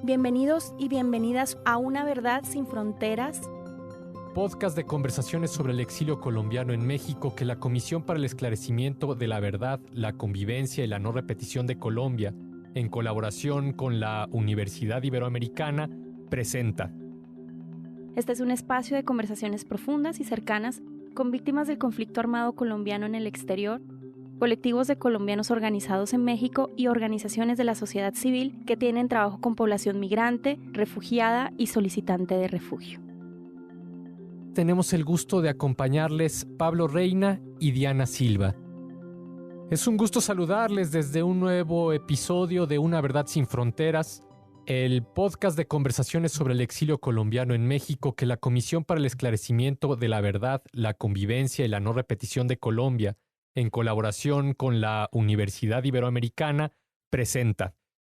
Bienvenidos y bienvenidas a Una Verdad Sin Fronteras, podcast de conversaciones sobre el exilio colombiano en México que la Comisión para el Esclarecimiento de la Verdad, la Convivencia y la No Repetición de Colombia, en colaboración con la Universidad Iberoamericana, presenta. Este es un espacio de conversaciones profundas y cercanas con víctimas del conflicto armado colombiano en el exterior, colectivos de colombianos organizados en México y organizaciones de la sociedad civil que tienen trabajo con población migrante, refugiada y solicitante de refugio. Tenemos el gusto de acompañarles Pablo Reina y Diana Silva. Es un gusto saludarles desde un nuevo episodio de Una Verdad Sin Fronteras, el podcast de conversaciones sobre el exilio colombiano en México que la Comisión para el Esclarecimiento de la Verdad, la Convivencia y la No Repetición de Colombia, en colaboración con la Universidad Iberoamericana, presenta.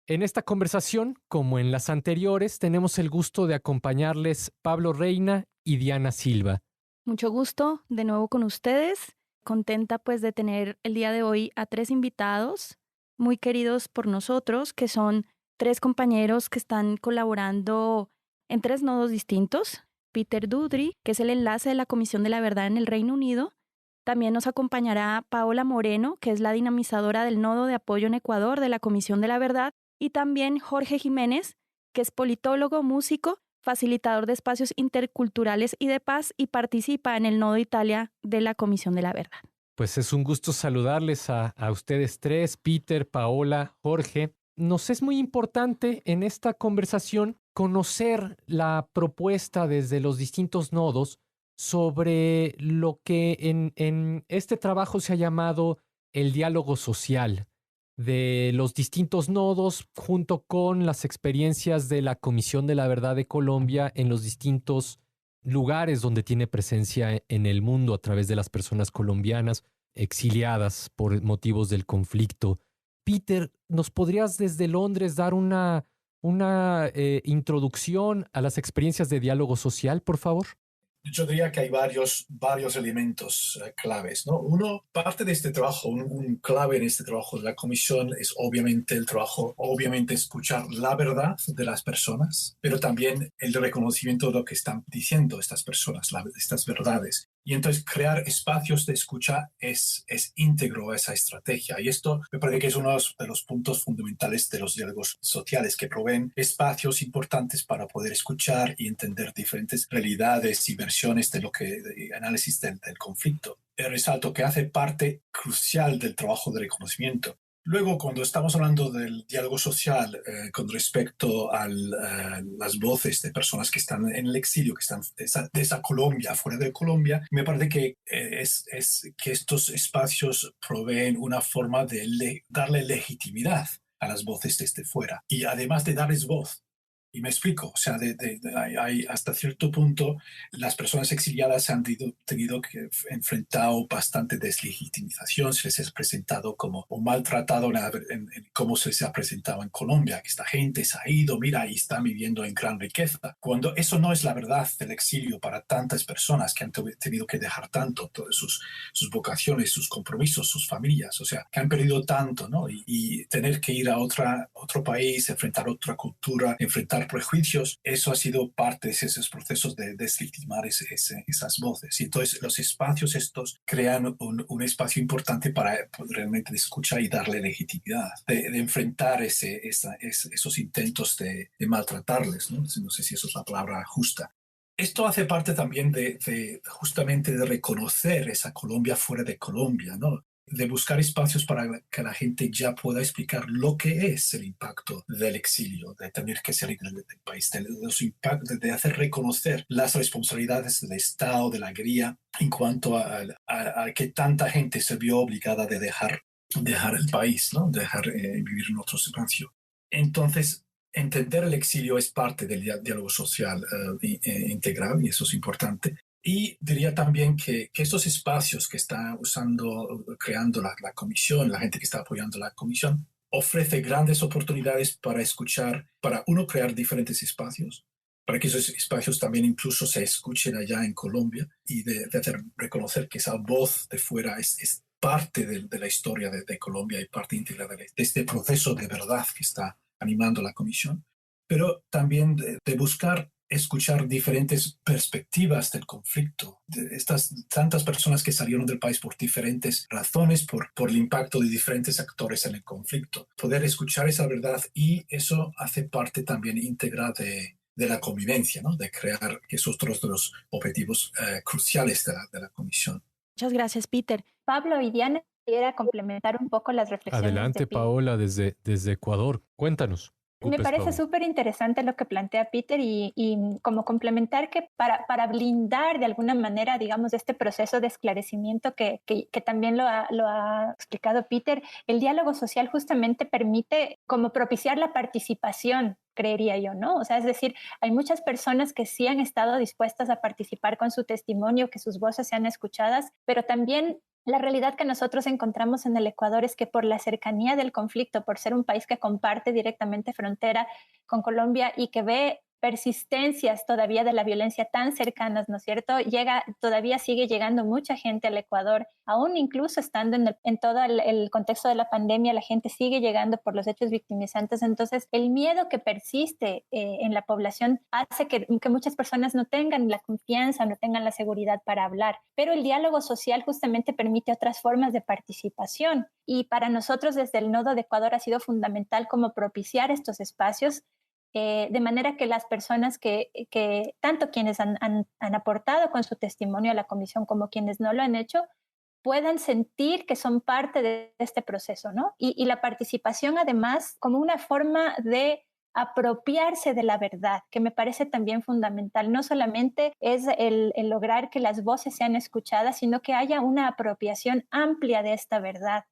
En esta conversación, como en las anteriores, tenemos el gusto de acompañarles Pablo Reina y Diana Silva. Mucho gusto de nuevo con ustedes. Contenta pues de tener el día de hoy a 3 invitados muy queridos por nosotros, que son 3 compañeros que están colaborando en 3 nodos distintos. Peter Dudry, que es el enlace de la Comisión de la Verdad en el Reino Unido. También nos acompañará Paola Moreno, que es la dinamizadora del Nodo de Apoyo en Ecuador de la Comisión de la Verdad. Y también Jorge Jiménez, que es politólogo, músico, facilitador de espacios interculturales y de paz y participa en el Nodo Italia de la Comisión de la Verdad. Pues es un gusto saludarles a ustedes 3, Peter, Paola, Jorge. Nos es muy importante en esta conversación conocer la propuesta desde los distintos nodos sobre lo que en este trabajo se ha llamado el diálogo social de los distintos nodos junto con las experiencias de la Comisión de la Verdad de Colombia en los distintos lugares donde tiene presencia en el mundo a través de las personas colombianas exiliadas por motivos del conflicto. Peter, ¿nos podrías desde Londres dar una introducción a las experiencias de diálogo social, por favor? Yo diría que hay varios elementos claves, ¿no? Uno, parte de este trabajo, un clave en este trabajo de la comisión es obviamente el trabajo, escuchar la verdad de las personas, pero también el reconocimiento de lo que están diciendo estas personas, estas verdades. Y entonces crear espacios de escucha es íntegro a esa estrategia. Y esto me parece que es uno de los puntos fundamentales de los diálogos sociales, que proveen espacios importantes para poder escuchar y entender diferentes realidades y versiones de análisis del conflicto. Resalto que hace parte crucial del trabajo de reconocimiento. Luego, cuando estamos hablando del diálogo social con respecto a las voces de personas que están en el exilio, que están de esa Colombia, fuera de Colombia, me parece que es que estos espacios proveen una forma de darle legitimidad a las voces desde fuera y además de darles voz. Y me explico, o sea, hay hasta cierto punto las personas exiliadas se han tenido que enfrentar bastante deslegitimización, se les ha presentado como o maltratado en cómo se les ha presentado en Colombia, que esta gente se ha ido, mira, y está viviendo en gran riqueza, cuando eso no es la verdad del exilio para tantas personas que han tenido que dejar tanto, todas sus vocaciones, sus compromisos, sus familias, o sea, que han perdido tanto, ¿no? Y tener que ir a otro país, enfrentar otra cultura, enfrentar prejuicios, eso ha sido parte de esos procesos de deslegitimar esas voces. Y entonces los espacios estos crean un espacio importante para realmente escuchar y darle legitimidad, de enfrentar esos intentos de maltratarles, ¿no? No sé si eso es la palabra justa. Esto hace parte también justamente de reconocer esa Colombia fuera de Colombia, ¿no? De buscar espacios para que la gente ya pueda explicar lo que es el impacto del exilio, de tener que salir del país, de hacer reconocer las responsabilidades del Estado, de la guerrilla, en cuanto a que tanta gente se vio obligada de dejar el país, ¿no? Dejar vivir en otro espacio. Entonces, entender el exilio es parte del diálogo social integral, y eso es importante. Y diría también que estos espacios que está creando la comisión, la gente que está apoyando la comisión, ofrece grandes oportunidades para escuchar, para uno crear diferentes espacios, para que esos espacios también incluso se escuchen allá en Colombia y de hacer reconocer que esa voz de fuera es parte de la historia de Colombia y parte íntegra de este proceso de verdad que está animando la comisión. pero también de buscar escuchar diferentes perspectivas del conflicto. De estas tantas personas que salieron del país por diferentes razones, por el impacto de diferentes actores en el conflicto. Poder escuchar esa verdad, y eso hace parte también íntegra de la convivencia, ¿no? De crear, que es otro de los objetivos cruciales de la comisión. Muchas gracias, Peter. Pablo y Diana, quisiera complementar un poco las reflexiones Adelante, de Peter. Paola, desde Ecuador. Cuéntanos. Me parece súper interesante lo que plantea Peter y como complementar que para blindar de alguna manera, digamos, este proceso de esclarecimiento que también lo ha explicado Peter, el diálogo social justamente permite como propiciar la participación, creería yo, ¿no? O sea, es decir, hay muchas personas que sí han estado dispuestas a participar con su testimonio, que sus voces sean escuchadas, pero también la realidad que nosotros encontramos en el Ecuador es que por la cercanía del conflicto, por ser un país que comparte directamente frontera con Colombia y que ve persistencias todavía de la violencia tan cercanas, ¿no es cierto? Todavía sigue llegando mucha gente al Ecuador, aún incluso estando en todo el contexto de la pandemia, la gente sigue llegando por los hechos victimizantes. Entonces, el miedo que persiste en la población hace que muchas personas no tengan la confianza, no tengan la seguridad para hablar. Pero el diálogo social justamente permite otras formas de participación. Y para nosotros desde el Nodo de Ecuador ha sido fundamental como propiciar estos espacios de manera que las personas que tanto quienes han aportado con su testimonio a la comisión como quienes no lo han hecho, puedan sentir que son parte de este proceso, ¿no? Y la participación además como una forma de apropiarse de la verdad, que me parece también fundamental. No solamente es el lograr que las voces sean escuchadas, sino que haya una apropiación amplia de esta verdad.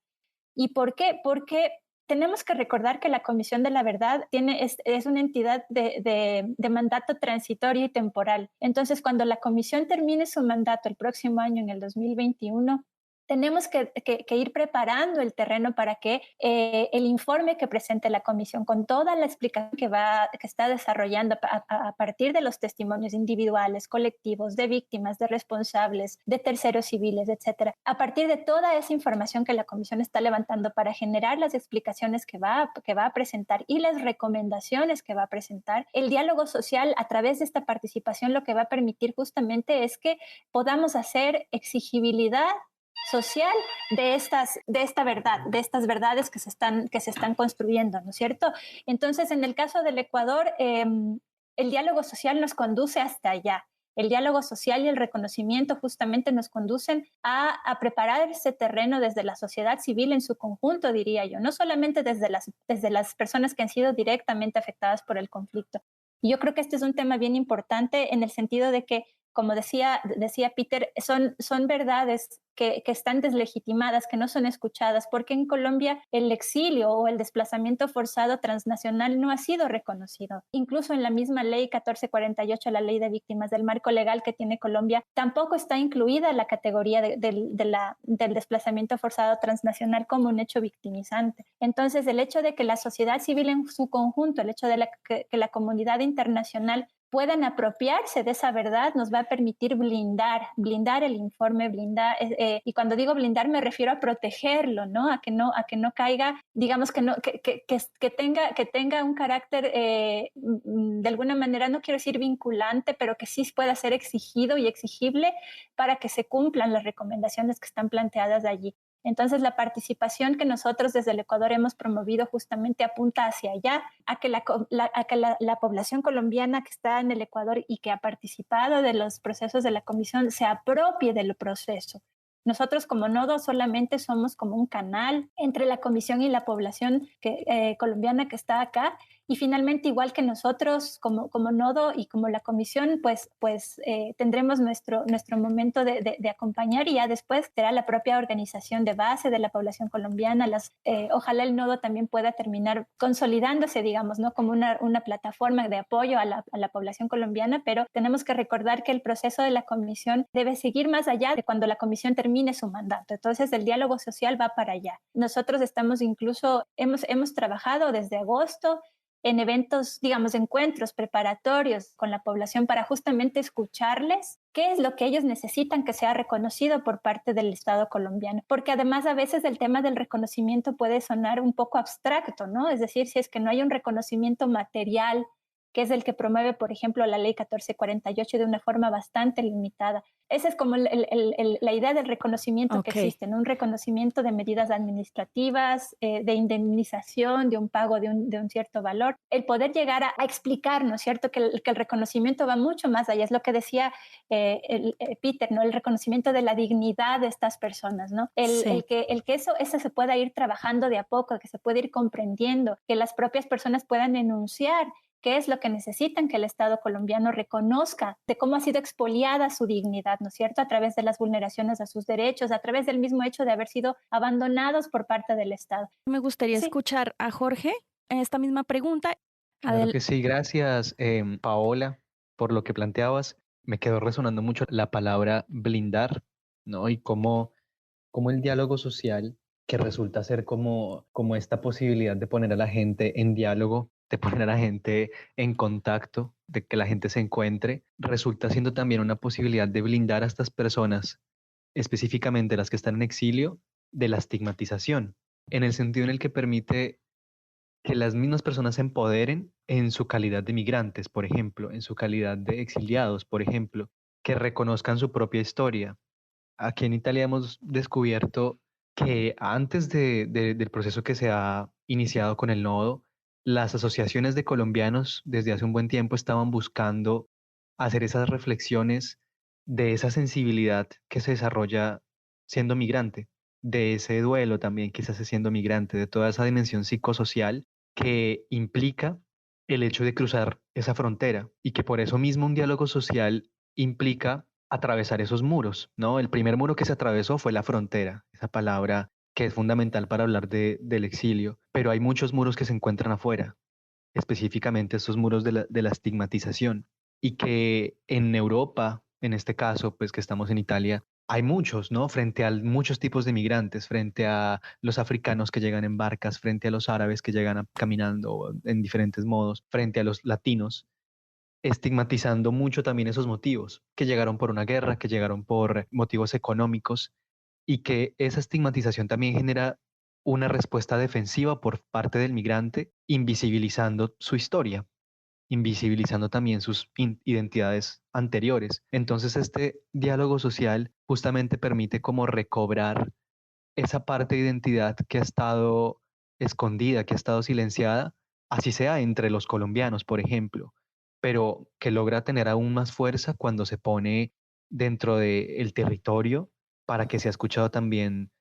¿Y por qué? Porque tenemos que recordar que la Comisión de la Verdad es una entidad de mandato transitorio y temporal. Entonces, cuando la Comisión termine su mandato el próximo año, en el 2021, tenemos que ir preparando el terreno para que el informe que presente la comisión, con toda la explicación que está desarrollando a partir de los testimonios individuales, colectivos, de víctimas, de responsables, de terceros civiles, etcétera, a partir de toda esa información que la comisión está levantando para generar las explicaciones que va a presentar y las recomendaciones que va a presentar, el diálogo social a través de esta participación lo que va a permitir justamente es que podamos hacer exigibilidad social de esta verdad, de estas verdades que se están construyendo, ¿no es cierto? Entonces, en el caso del Ecuador, el diálogo social nos conduce hasta allá. El diálogo social y el reconocimiento justamente nos conducen a preparar ese terreno desde la sociedad civil en su conjunto, diría yo, no solamente desde las personas que han sido directamente afectadas por el conflicto. Y yo creo que este es un tema bien importante en el sentido de que, como decía Peter, son verdades que están deslegitimadas, que no son escuchadas, porque en Colombia el exilio o el desplazamiento forzado transnacional no ha sido reconocido. Incluso en la misma ley 1448, la ley de víctimas del marco legal que tiene Colombia, tampoco está incluida la categoría del desplazamiento forzado transnacional como un hecho victimizante. Entonces, el hecho de que la sociedad civil en su conjunto, el hecho de que la comunidad internacional puedan apropiarse de esa verdad nos va a permitir blindar el informe, y cuando digo blindar me refiero a protegerlo, ¿no? A que no caiga, digamos que tenga un carácter de alguna manera, no quiero decir vinculante, pero que sí pueda ser exigido y exigible para que se cumplan las recomendaciones que están planteadas allí. Entonces, la participación que nosotros desde el Ecuador hemos promovido justamente apunta hacia allá, a que la población colombiana que está en el Ecuador y que ha participado de los procesos de la comisión se apropie del proceso. Nosotros como nodo solamente somos como un canal entre la comisión y la población colombiana que está acá, y finalmente, igual que nosotros como nodo y como la comisión, pues tendremos nuestro momento de acompañar, y ya después será la propia organización de base de la población colombiana. Ojalá el nodo también pueda terminar consolidándose, digamos, ¿no? Como una plataforma de apoyo a la población colombiana, pero tenemos que recordar que el proceso de la comisión debe seguir más allá de cuando la comisión termine su mandato. Entonces, el diálogo social va para allá. Nosotros hemos trabajado desde agosto en eventos, digamos, encuentros preparatorios con la población para justamente escucharles qué es lo que ellos necesitan que sea reconocido por parte del Estado colombiano. Porque además a veces el tema del reconocimiento puede sonar un poco abstracto, ¿no? Es decir, si es que no hay un reconocimiento material que es el que promueve, por ejemplo, la ley 1448 de una forma bastante limitada. Esa es como la idea del reconocimiento que existe, ¿no? Un reconocimiento de medidas administrativas, de indemnización, de un pago de un cierto valor. El poder llegar a explicar, ¿no es cierto?, que el reconocimiento va mucho más allá. Es lo que decía Peter, ¿no? El reconocimiento de la dignidad de estas personas, ¿no? El que eso se pueda ir trabajando de a poco, que se pueda ir comprendiendo, que las propias personas puedan enunciar qué es lo que necesitan que el Estado colombiano reconozca de cómo ha sido expoliada su dignidad, ¿no es cierto?, a través de las vulneraciones a sus derechos, a través del mismo hecho de haber sido abandonados por parte del Estado. Me gustaría escuchar a Jorge en esta misma pregunta. Claro que sí, gracias Paola por lo que planteabas. Me quedó resonando mucho la palabra blindar, ¿no? Y cómo el diálogo social, que resulta ser como esta posibilidad de poner a la gente en diálogo, de poner a la gente en contacto, de que la gente se encuentre, resulta siendo también una posibilidad de blindar a estas personas, específicamente las que están en exilio, de la estigmatización, en el sentido en el que permite que las mismas personas se empoderen en su calidad de migrantes, por ejemplo, en su calidad de exiliados, por ejemplo, que reconozcan su propia historia. Aquí en Italia hemos descubierto que antes del proceso que se ha iniciado con el nodo, las asociaciones de colombianos desde hace un buen tiempo estaban buscando hacer esas reflexiones de esa sensibilidad que se desarrolla siendo migrante, de ese duelo también que se hace siendo migrante, de toda esa dimensión psicosocial que implica el hecho de cruzar esa frontera y que por eso mismo un diálogo social implica atravesar esos muros, ¿no? El primer muro que se atravesó fue la frontera, esa palabra que es fundamental para hablar del exilio, pero hay muchos muros que se encuentran afuera, específicamente estos muros de la estigmatización, y que en Europa, en este caso, pues que estamos en Italia, hay muchos, ¿no? Frente a muchos tipos de migrantes, frente a los africanos que llegan en barcas, frente a los árabes que llegan caminando en diferentes modos, frente a los latinos, estigmatizando mucho también esos motivos, que llegaron por una guerra, que llegaron por motivos económicos, y que esa estigmatización también genera una respuesta defensiva por parte del migrante, invisibilizando su historia, invisibilizando también sus identidades anteriores. Entonces este diálogo social justamente permite como recobrar esa parte de identidad que ha estado escondida, que ha estado silenciada, así sea entre los colombianos, por ejemplo, pero que logra tener aún más fuerza cuando se pone dentro del territorio para que sea escuchado también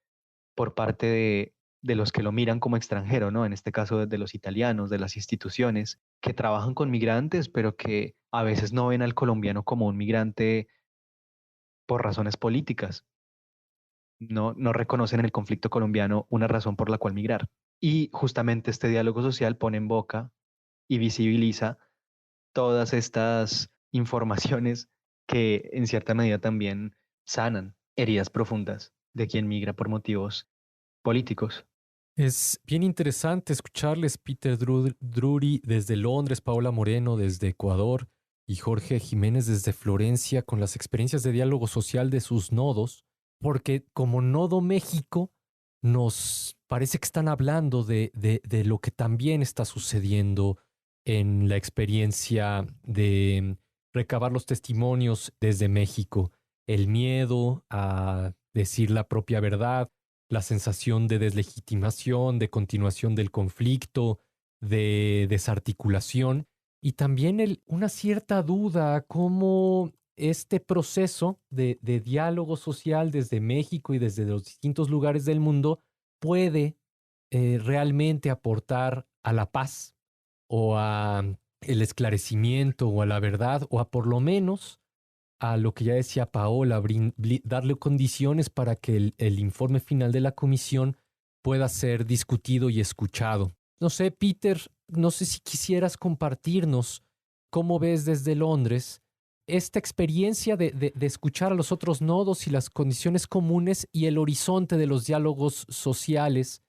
por parte de los que lo miran como extranjero, ¿no? En este caso de los italianos, de las instituciones que trabajan con migrantes, pero que a veces no ven al colombiano como un migrante por razones políticas. No reconocen en el conflicto colombiano una razón por la cual migrar. Y justamente este diálogo social pone en boca y visibiliza todas estas informaciones que en cierta medida también sanan heridas profundas de quien migra por motivos políticos. Es bien interesante escucharles, Peter Drury desde Londres, Paola Moreno desde Ecuador y Jorge Jiménez desde Florencia con las experiencias de diálogo social de sus nodos, porque como Nodo México nos parece que están hablando de lo que también está sucediendo en la experiencia de recabar los testimonios desde México, el miedo a decir la propia verdad, la sensación de deslegitimación, de continuación del conflicto, de desarticulación y también una cierta duda cómo este proceso de diálogo social desde México y desde los distintos lugares del mundo puede realmente aportar a la paz o a el esclarecimiento o a la verdad o a por lo menos a lo que ya decía Paola, darle condiciones para que el informe final de la comisión pueda ser discutido y escuchado. No sé, Peter, no sé si quisieras compartirnos cómo ves desde Londres esta experiencia de escuchar a los otros nodos y las condiciones comunes y el horizonte de los diálogos sociales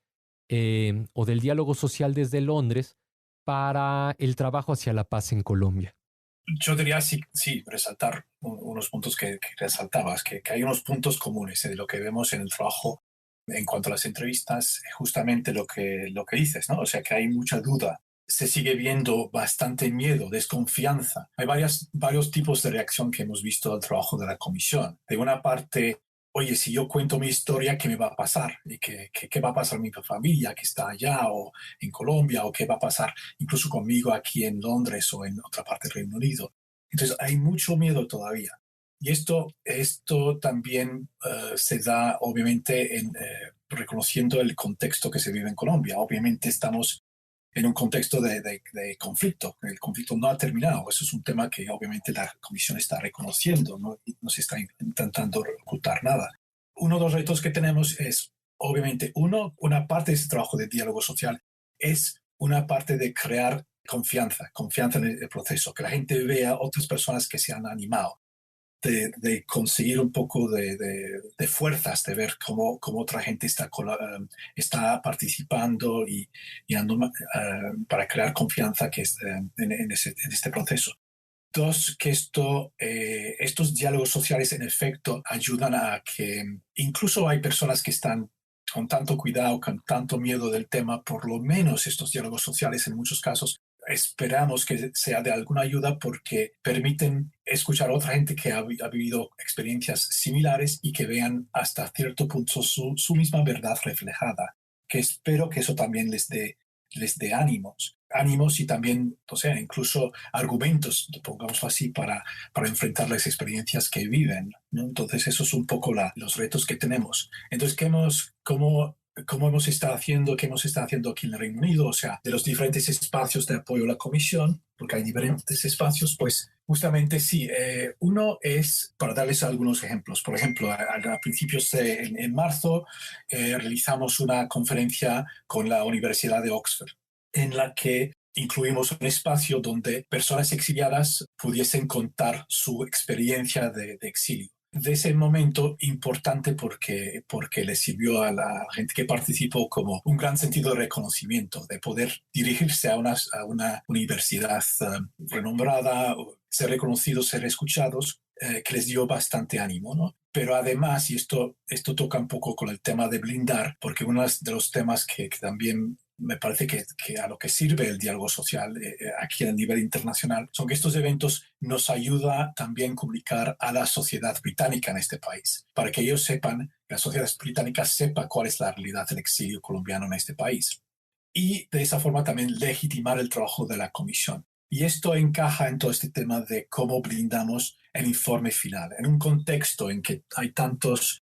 o del diálogo social desde Londres para el trabajo hacia la paz en Colombia. Yo diría sí, resaltar unos puntos que resaltabas, que hay unos puntos comunes de lo que vemos en el trabajo en cuanto a las entrevistas, justamente lo que dices, ¿no? O sea, que hay mucha duda se sigue viendo bastante miedo, desconfianza. Hay varios tipos de reacción que hemos visto al trabajo de la comisión. De una parte, oye, si yo cuento mi historia, ¿qué me va a pasar? ¿Y qué va a pasar con mi familia que está allá o en Colombia? ¿O qué va a pasar incluso conmigo aquí en Londres o en otra parte del Reino Unido? Entonces hay mucho miedo todavía. Y esto también se da obviamente reconociendo el contexto que se vive en Colombia. Obviamente estamos en un contexto de conflicto. El conflicto no ha terminado. Eso es un tema que obviamente la Comisión está reconociendo, ¿no? Y no se está intentando ocultar nada. Uno de los retos que tenemos es, obviamente, una parte de ese trabajo de diálogo social es una parte de crear confianza en el proceso, que la gente vea otras personas que se han animado, de conseguir un poco de fuerzas, de ver cómo otra gente está participando y para crear confianza en este proceso. Dos, que estos diálogos sociales en efecto ayudan a que incluso hay personas que están con tanto cuidado, con tanto miedo del tema, por lo menos estos diálogos sociales en muchos casos esperamos que sea de alguna ayuda porque permiten escuchar a otra gente que ha vivido experiencias similares y que vean hasta cierto punto su misma verdad reflejada. Que espero que eso también les dé ánimos y también, o sea, incluso argumentos, pongámoslo así, para enfrentar las experiencias que viven, ¿no? Entonces, eso es un poco los retos que tenemos. Entonces, ¿cómo hemos estado haciendo, qué hemos estado haciendo aquí en el Reino Unido? O sea, de los diferentes espacios de apoyo a la Comisión, porque hay diferentes espacios, pues justamente sí. Uno es, para darles algunos ejemplos, por ejemplo, a principios en marzo realizamos una conferencia con la Universidad de Oxford, en la que incluimos un espacio donde personas exiliadas pudiesen contar su experiencia de exilio. De ese momento importante porque les sirvió a la gente que participó como un gran sentido de reconocimiento, de poder dirigirse a una universidad renombrada, ser reconocidos, ser escuchados, que les dio bastante ánimo, ¿no? Pero además, y esto toca un poco con el tema de blindar, porque uno de los temas que también me parece que a lo que sirve el diálogo social aquí a nivel internacional son que estos eventos nos ayudan también a comunicar a la sociedad británica en este país, para que ellos sepan, que la sociedad británica sepa cuál es la realidad del exilio colombiano en este país. Y de esa forma también legitimar el trabajo de la Comisión. Y esto encaja en todo este tema de cómo blindamos el informe final, en un contexto en que hay tantas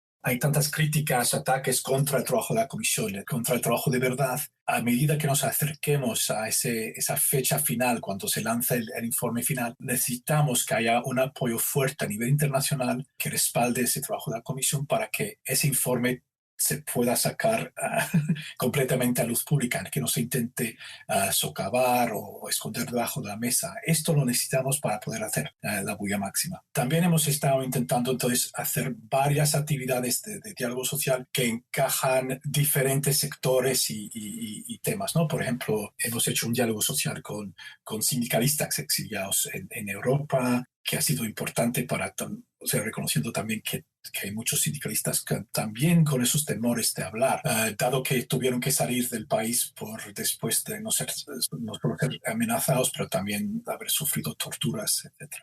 críticas, ataques contra el trabajo de la Comisión, contra el trabajo de verdad. A medida que nos acerquemos a esa fecha final, cuando se lanza el informe final, necesitamos que haya un apoyo fuerte a nivel internacional que respalde ese trabajo de la Comisión para que ese informe se pueda sacar completamente a luz pública, que no se intente socavar o esconder debajo de la mesa. Esto lo necesitamos para poder hacer la bulla máxima. También hemos estado intentando entonces hacer varias actividades de diálogo social que encajan diferentes sectores y temas, ¿no? Por ejemplo, hemos hecho un diálogo social con sindicalistas exiliados en Europa, que ha sido importante para, o sea, reconociendo también que hay muchos sindicalistas que también con esos temores de hablar, dado que tuvieron que salir del país después de no solo ser amenazados, pero también haber sufrido torturas, etc.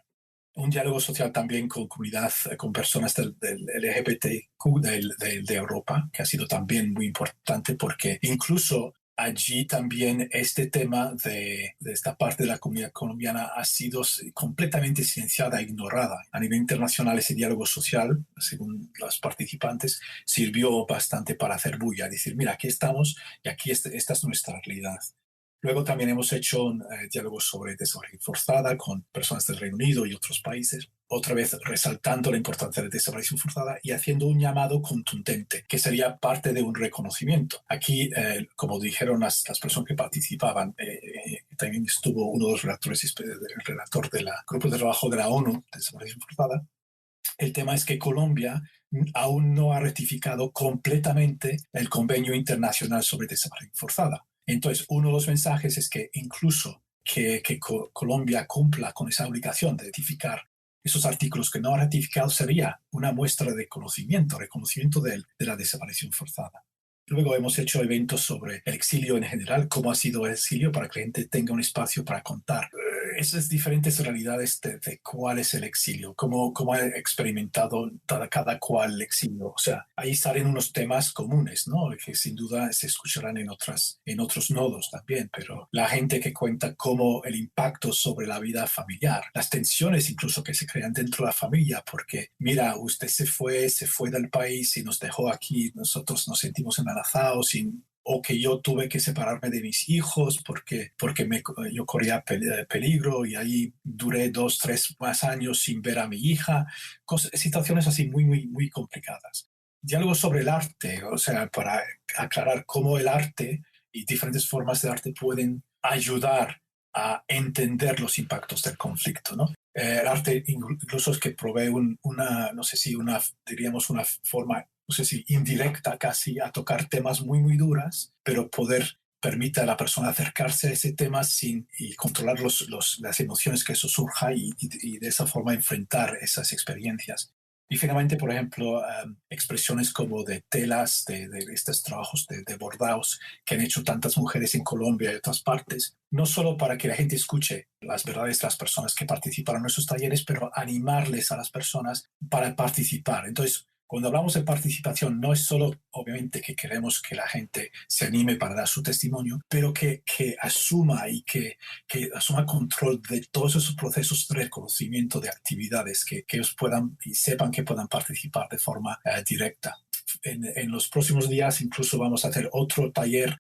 Un diálogo social también con comunidad, con personas del LGBTQ de Europa, que ha sido también muy importante porque incluso allí también este tema de esta parte de la comunidad colombiana ha sido completamente silenciada e ignorada. A nivel internacional ese diálogo social, según los participantes, sirvió bastante para hacer bulla, decir, mira, aquí estamos y aquí esta es nuestra realidad. Luego también hemos hecho un diálogo sobre desaparición forzada con personas del Reino Unido y otros países, otra vez resaltando la importancia de desaparición forzada y haciendo un llamado contundente, que sería parte de un reconocimiento. Aquí, como dijeron las personas que participaban, también estuvo uno de los relatores, el relator del Grupo de Trabajo de la ONU de Desaparición Forzada. El tema es que Colombia aún no ha ratificado completamente el Convenio Internacional sobre Desaparición Forzada. Entonces, uno de los mensajes es que incluso que Colombia cumpla con esa obligación de ratificar esos artículos que no ha ratificado sería una muestra de reconocimiento de la desaparición forzada. Luego hemos hecho eventos sobre el exilio en general, cómo ha sido el exilio para que la gente tenga un espacio para contar. Esas diferentes realidades de cuál es el exilio, cómo ha experimentado cada cual el exilio. O sea, ahí salen unos temas comunes, ¿no? Que sin duda se escucharán en otros nodos también, pero la gente que cuenta cómo el impacto sobre la vida familiar, las tensiones incluso que se crean dentro de la familia, porque mira, usted se fue del país y nos dejó aquí, nosotros nos sentimos embarazados o que yo tuve que separarme de mis hijos porque yo corría peligro y ahí duré 2, 3 más años sin ver a mi hija, situaciones así muy, muy, muy complicadas. Diálogo sobre el arte, o sea, para aclarar cómo el arte y diferentes formas de arte pueden ayudar a entender los impactos del conflicto, ¿no? El arte incluso es que provee no sé si diríamos una forma, no sé si indirecta casi, a tocar temas muy, muy duras, pero permite a la persona acercarse a ese tema y controlar las emociones que eso surja y de esa forma enfrentar esas experiencias. Y finalmente, por ejemplo, expresiones como de telas, de estos trabajos de bordados que han hecho tantas mujeres en Colombia y otras partes, no solo para que la gente escuche las verdades de las personas que participaron en esos talleres, pero animarles a las personas para participar. Entonces, cuando hablamos de participación, no es solo, obviamente, que queremos que la gente se anime para dar su testimonio, pero que asuma que asuma control de todos esos procesos de reconocimiento de actividades, que ellos puedan y sepan que puedan participar de forma directa. En los próximos días incluso vamos a hacer otro taller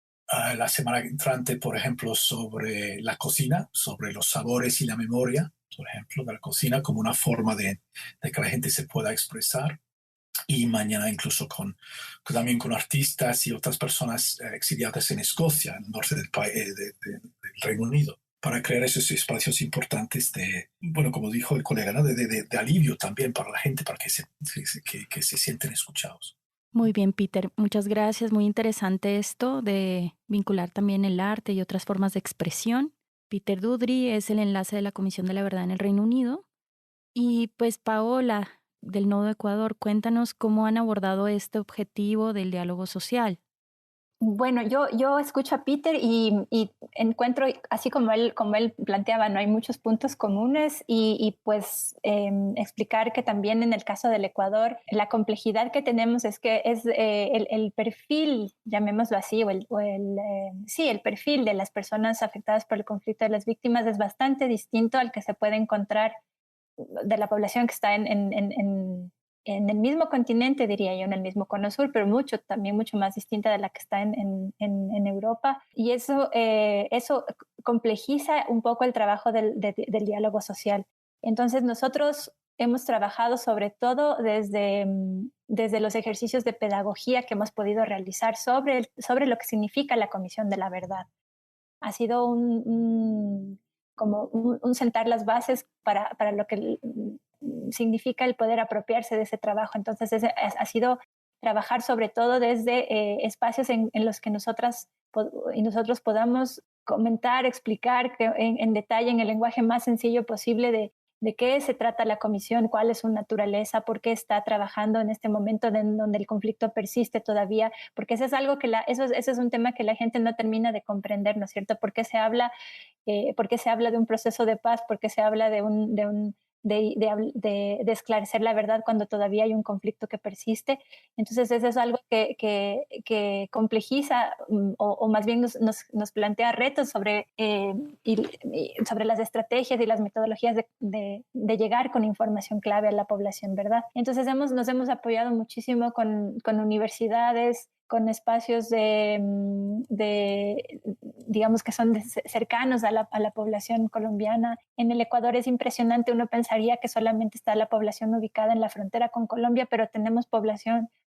la semana entrante, por ejemplo, sobre la cocina, sobre los sabores y la memoria, por ejemplo, de la cocina como una forma de que la gente se pueda expresar. Y mañana incluso también con artistas y otras personas exiliadas en Escocia, en el norte del Reino Unido, para crear esos espacios importantes bueno, como dijo el colega, ¿no? de alivio también para la gente, para que se sienten escuchados. Muy bien, Peter, muchas gracias. Muy interesante esto de vincular también el arte y otras formas de expresión. Peter Dudry es el enlace de la Comisión de la Verdad en el Reino Unido. Y pues Paola, del Nodo Ecuador, cuéntanos cómo han abordado este objetivo del diálogo social. Bueno, yo escucho a Peter y encuentro, así como él planteaba, no hay muchos puntos comunes y pues explicar que también en el caso del Ecuador la complejidad que tenemos es que es el perfil, llamémoslo así, sí, el perfil de las personas afectadas por el conflicto de las víctimas es bastante distinto al que se puede encontrar de la población que está en el mismo continente, diría yo, en el mismo cono sur, pero también mucho más distinta de la que está en Europa. Y eso complejiza un poco el trabajo del diálogo social. Entonces nosotros hemos trabajado sobre todo desde los ejercicios de pedagogía que hemos podido realizar sobre lo que significa la Comisión de la Verdad. Ha sido como un sentar las bases para lo que significa el poder apropiarse de ese trabajo. Entonces, ha sido trabajar sobre todo desde espacios en los que nosotros podamos comentar, explicar en detalle, en el lenguaje más sencillo posible de qué se trata la comisión, cuál es su naturaleza, por qué está trabajando en este momento donde el conflicto persiste todavía, porque eso es algo ese es un tema que la gente no termina de comprender, ¿no es cierto? ¿Por qué se habla de un proceso de paz? ¿Por qué se habla de esclarecer la verdad cuando todavía hay un conflicto que persiste? Entonces eso es algo que complejiza o más bien nos plantea retos sobre las estrategias y las metodologías de llegar con información clave a la población, ¿verdad? Entonces nos hemos apoyado muchísimo con universidades, con espacios digamos que son cercanos a la población colombiana. En el Ecuador es impresionante, uno pensaría que solamente está la población ubicada en la frontera con Colombia, pero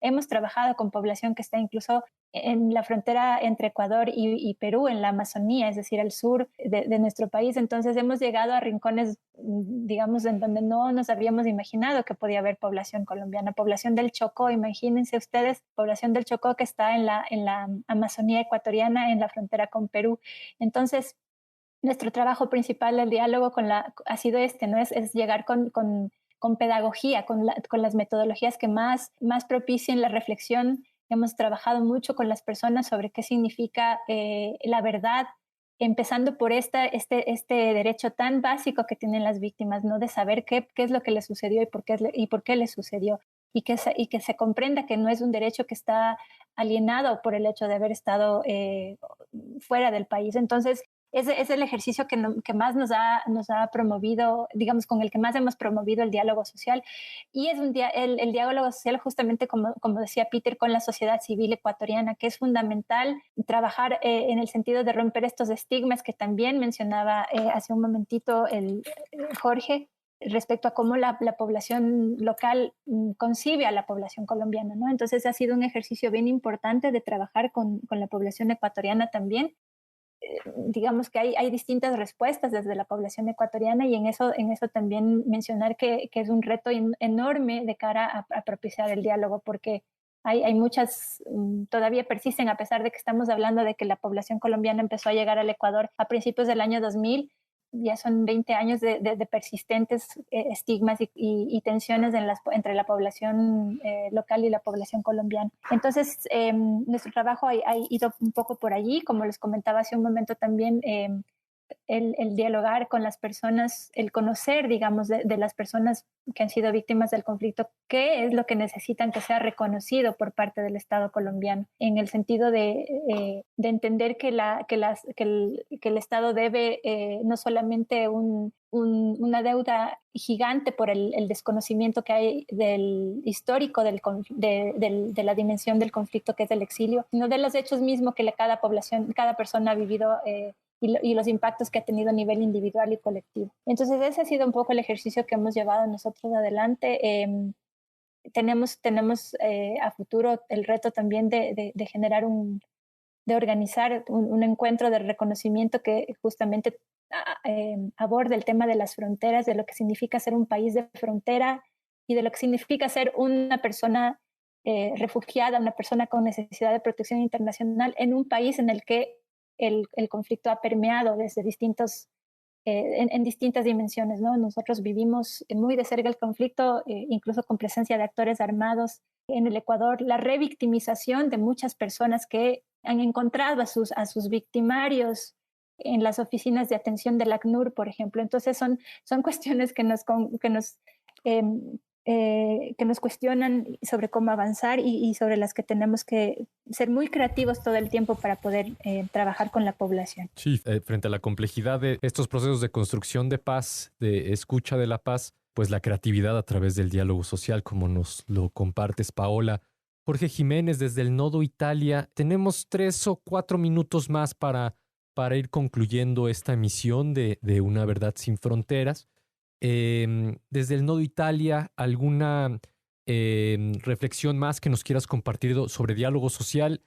hemos trabajado con población que está incluso en la frontera entre Ecuador y Perú, en la Amazonía, es decir, al sur de nuestro país. Entonces hemos llegado a rincones, digamos, en donde no nos habríamos imaginado que podía haber población colombiana. Población del Chocó, imagínense ustedes, población del Chocó que está en la Amazonía ecuatoriana, en la frontera con Perú. Entonces, nuestro trabajo principal del diálogo ha sido ¿no? Es llegar con pedagogía, con las metodologías que más propicien la reflexión hemos trabajado mucho con las personas sobre qué significa la verdad, empezando por este derecho tan básico que tienen las víctimas, ¿no? De saber qué es lo que les sucedió y por qué les sucedió. Y que se comprenda que no es un derecho que está alienado por el hecho de haber estado fuera del país. Entonces, es el ejercicio que más nos ha promovido, digamos, con el que más hemos promovido el diálogo social. Y es el diálogo social justamente, como decía Peter, con la sociedad civil ecuatoriana, que es fundamental trabajar en el sentido de romper estos estigmas que también mencionaba hace un momentito Jorge, respecto a cómo la población local concibe a la población colombiana, ¿no? Entonces ha sido un ejercicio bien importante de trabajar con la población ecuatoriana también. Digamos que hay distintas respuestas desde la población ecuatoriana y en eso también mencionar que es un reto enorme de cara a propiciar el diálogo, porque hay muchas, todavía persisten, a pesar de que estamos hablando de que la población colombiana empezó a llegar al Ecuador a principios del año 2000, ya son 20 años de persistentes estigmas y tensiones entre la población local y la población colombiana. Entonces, nuestro trabajo ha ido un poco por allí, como les comentaba hace un momento también, el dialogar con las personas, el conocer, digamos, de las personas que han sido víctimas del conflicto, qué es lo que necesitan que sea reconocido por parte del Estado colombiano, en el sentido de entender que el Estado debe no solamente una deuda gigante por el desconocimiento que hay del histórico de la dimensión del conflicto que es el exilio, sino de los hechos mismos que cada persona ha vivido y los impactos que ha tenido a nivel individual y colectivo. Entonces ese ha sido un poco el ejercicio que hemos llevado nosotros adelante. Tenemos a futuro el reto también de generar de organizar un encuentro de reconocimiento que justamente aborde el tema de las fronteras, de lo que significa ser un país de frontera y de lo que significa ser una persona refugiada, una persona con necesidad de protección internacional en un país en el que el conflicto ha permeado desde en distintas dimensiones, ¿no? Nosotros vivimos muy de cerca el conflicto, incluso con presencia de actores armados en el Ecuador, la revictimización de muchas personas que han encontrado a sus victimarios en las oficinas de atención del ACNUR, por ejemplo. Entonces son cuestiones que nos cuestionan sobre cómo avanzar y sobre las que tenemos que ser muy creativos todo el tiempo para poder trabajar con la población. Sí, frente a la complejidad de estos procesos de construcción de paz, de escucha de la paz, pues la creatividad a través del diálogo social, como nos lo compartes, Paola. Jorge Jiménez, desde el Nodo Italia, tenemos 3 o 4 minutos más para ir concluyendo esta emisión de Una Verdad Sin Fronteras. Desde el Nodo Italia, ¿alguna reflexión más que nos quieras compartir sobre diálogo social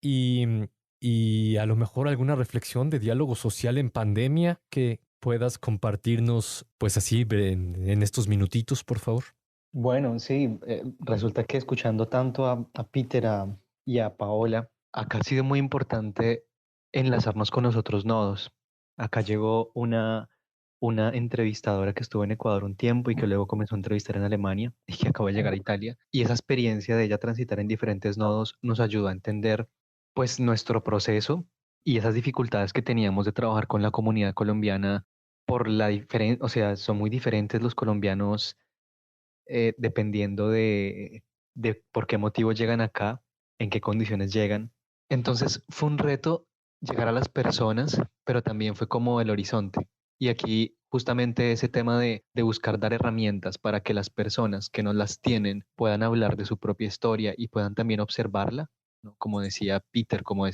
y a lo mejor alguna reflexión de diálogo social en pandemia que puedas compartirnos pues así en estos minutitos, por favor? Bueno, sí, resulta que escuchando tanto a Peter y a Paola, acá ha sido muy importante enlazarnos con los otros nodos. Acá llegó una entrevistadora que estuvo en Ecuador un tiempo y que luego comenzó a entrevistar en Alemania y que acaba de llegar a Italia. Y esa experiencia de ella transitar en diferentes nodos nos ayudó a entender pues nuestro proceso y esas dificultades que teníamos de trabajar con la comunidad colombiana por la diferencia, o sea, son muy diferentes los colombianos dependiendo de por qué motivo llegan acá, en qué condiciones llegan. Entonces fue un reto llegar a las personas, pero también fue como el horizonte. Y aquí justamente ese tema de buscar dar herramientas para que las personas que no las tienen puedan hablar de su propia historia y puedan también observarla, ¿no? Como decía Peter, como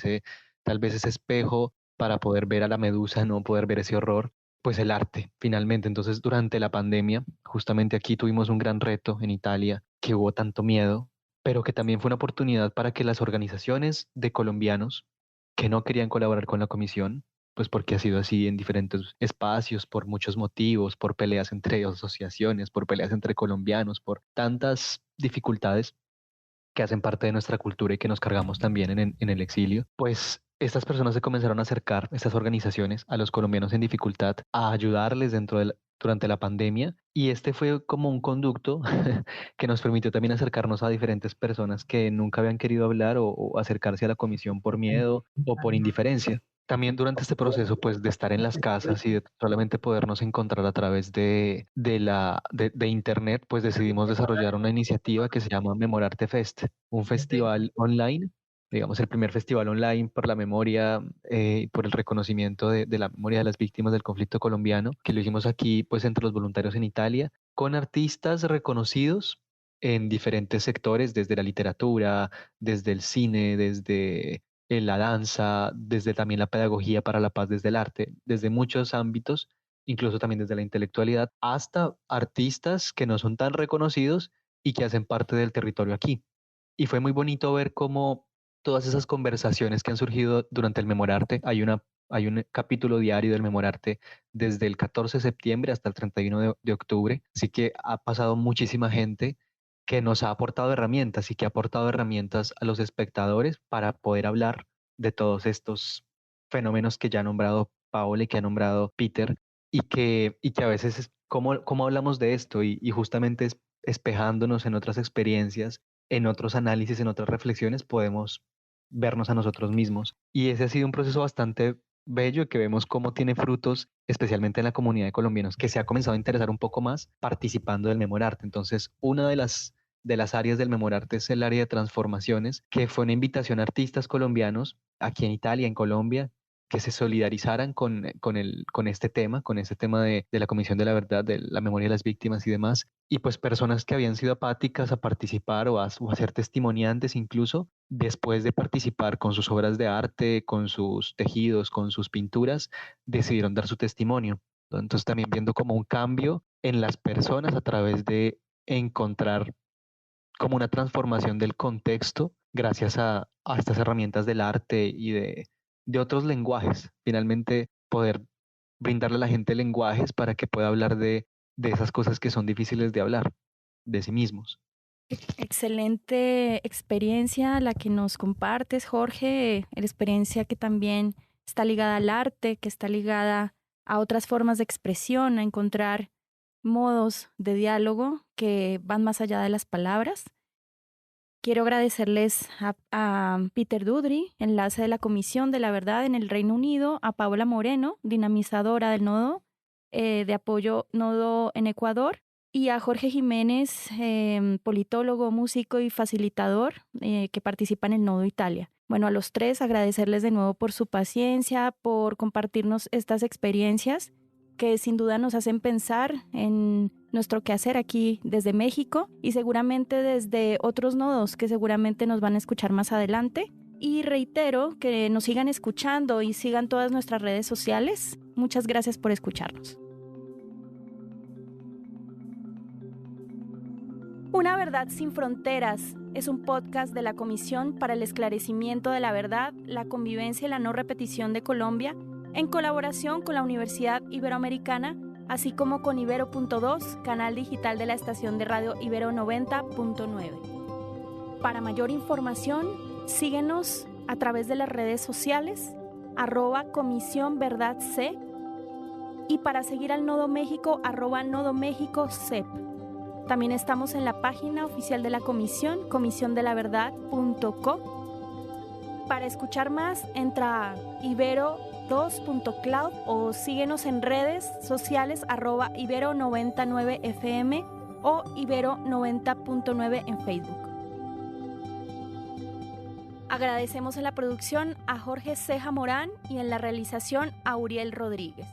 tal vez ese espejo para poder ver a la medusa, no poder ver ese horror, pues el arte, finalmente. Entonces, durante la pandemia, justamente aquí tuvimos un gran reto en Italia, que hubo tanto miedo, pero que también fue una oportunidad para que las organizaciones de colombianos que no querían colaborar con la comisión, pues porque ha sido así en diferentes espacios, por muchos motivos, por peleas entre asociaciones, por peleas entre colombianos, por tantas dificultades que hacen parte de nuestra cultura y que nos cargamos también en el exilio, pues estas personas se comenzaron a acercar, estas organizaciones, a los colombianos en dificultad, a ayudarles dentro de durante la pandemia, y este fue como un conducto que nos permitió también acercarnos a diferentes personas que nunca habían querido hablar o acercarse a la comisión por miedo o por indiferencia. También durante este proceso, pues, de estar en las casas y de solamente podernos encontrar a través de Internet, pues decidimos desarrollar una iniciativa que se llama Memorarte Fest, un festival online, digamos, el primer festival online por la memoria, por el reconocimiento de la memoria de las víctimas del conflicto colombiano, que lo hicimos aquí, pues, entre los voluntarios en Italia, con artistas reconocidos en diferentes sectores, desde la literatura, desde el cine, desde la danza, desde también la pedagogía para la paz, desde el arte, desde muchos ámbitos, incluso también desde la intelectualidad, hasta artistas que no son tan reconocidos y que hacen parte del territorio aquí. Y fue muy bonito ver cómo todas esas conversaciones que han surgido durante el Memorarte, hay un capítulo diario del Memorarte desde el 14 de septiembre hasta el 31 de octubre, así que ha pasado muchísima gente que nos ha aportado herramientas y que ha aportado herramientas a los espectadores para poder hablar de todos estos fenómenos que ya ha nombrado Paola y que ha nombrado Peter, y que a veces cómo hablamos de esto y justamente espejándonos en otras experiencias, en otros análisis, en otras reflexiones, podemos vernos a nosotros mismos. Y ese ha sido un proceso bastante bello que vemos cómo tiene frutos, especialmente en la comunidad de colombianos, que se ha comenzado a interesar un poco más participando del Memorarte. Entonces, una de las áreas del Memorarte es el área de transformaciones, que fue una invitación a artistas colombianos aquí en Italia, en Colombia, que se solidarizaran con este tema, con este tema de la Comisión de la Verdad, de la memoria de las víctimas y demás. Y pues personas que habían sido apáticas a participar o a ser testimoniantes incluso, después de participar con sus obras de arte, con sus tejidos, con sus pinturas, decidieron dar su testimonio. Entonces también viendo como un cambio en las personas a través de encontrar como una transformación del contexto gracias a estas herramientas del arte y de otros lenguajes. Finalmente, poder brindarle a la gente lenguajes para que pueda hablar de esas cosas que son difíciles de hablar, de sí mismos. Excelente experiencia la que nos compartes, Jorge, la experiencia que también está ligada al arte, que está ligada a otras formas de expresión, a encontrar modos de diálogo que van más allá de las palabras. Quiero agradecerles a Peter Dudry, enlace de la Comisión de la Verdad en el Reino Unido, a Paola Moreno, dinamizadora del nodo de apoyo nodo en Ecuador, y a Jorge Jiménez, politólogo, músico y facilitador que participa en el nodo Italia. Bueno, a los tres agradecerles de nuevo por su paciencia, por compartirnos estas experiencias que sin duda nos hacen pensar en nuestro quehacer aquí desde México y seguramente desde otros nodos que seguramente nos van a escuchar más adelante. Y reitero que nos sigan escuchando y sigan todas nuestras redes sociales. Muchas gracias por escucharnos. Una Verdad Sin Fronteras es un podcast de la Comisión para el Esclarecimiento de la Verdad, la Convivencia y la No Repetición de Colombia, en colaboración con la Universidad Iberoamericana, así como con Ibero.2, canal digital de la estación de radio Ibero 90.9. Para mayor información, síguenos a través de las redes sociales, @Comisión Verdad C, y para seguir al Nodo México, @Nodo México CEP. También estamos en la página oficial de la Comisión, comisiondelaverdad.co. Para escuchar más, entra a ibero2.cloud o síguenos en redes sociales @ibero99fm o ibero90.9 en Facebook. Agradecemos en la producción a Jorge Ceja Morán y en la realización a Uriel Rodríguez.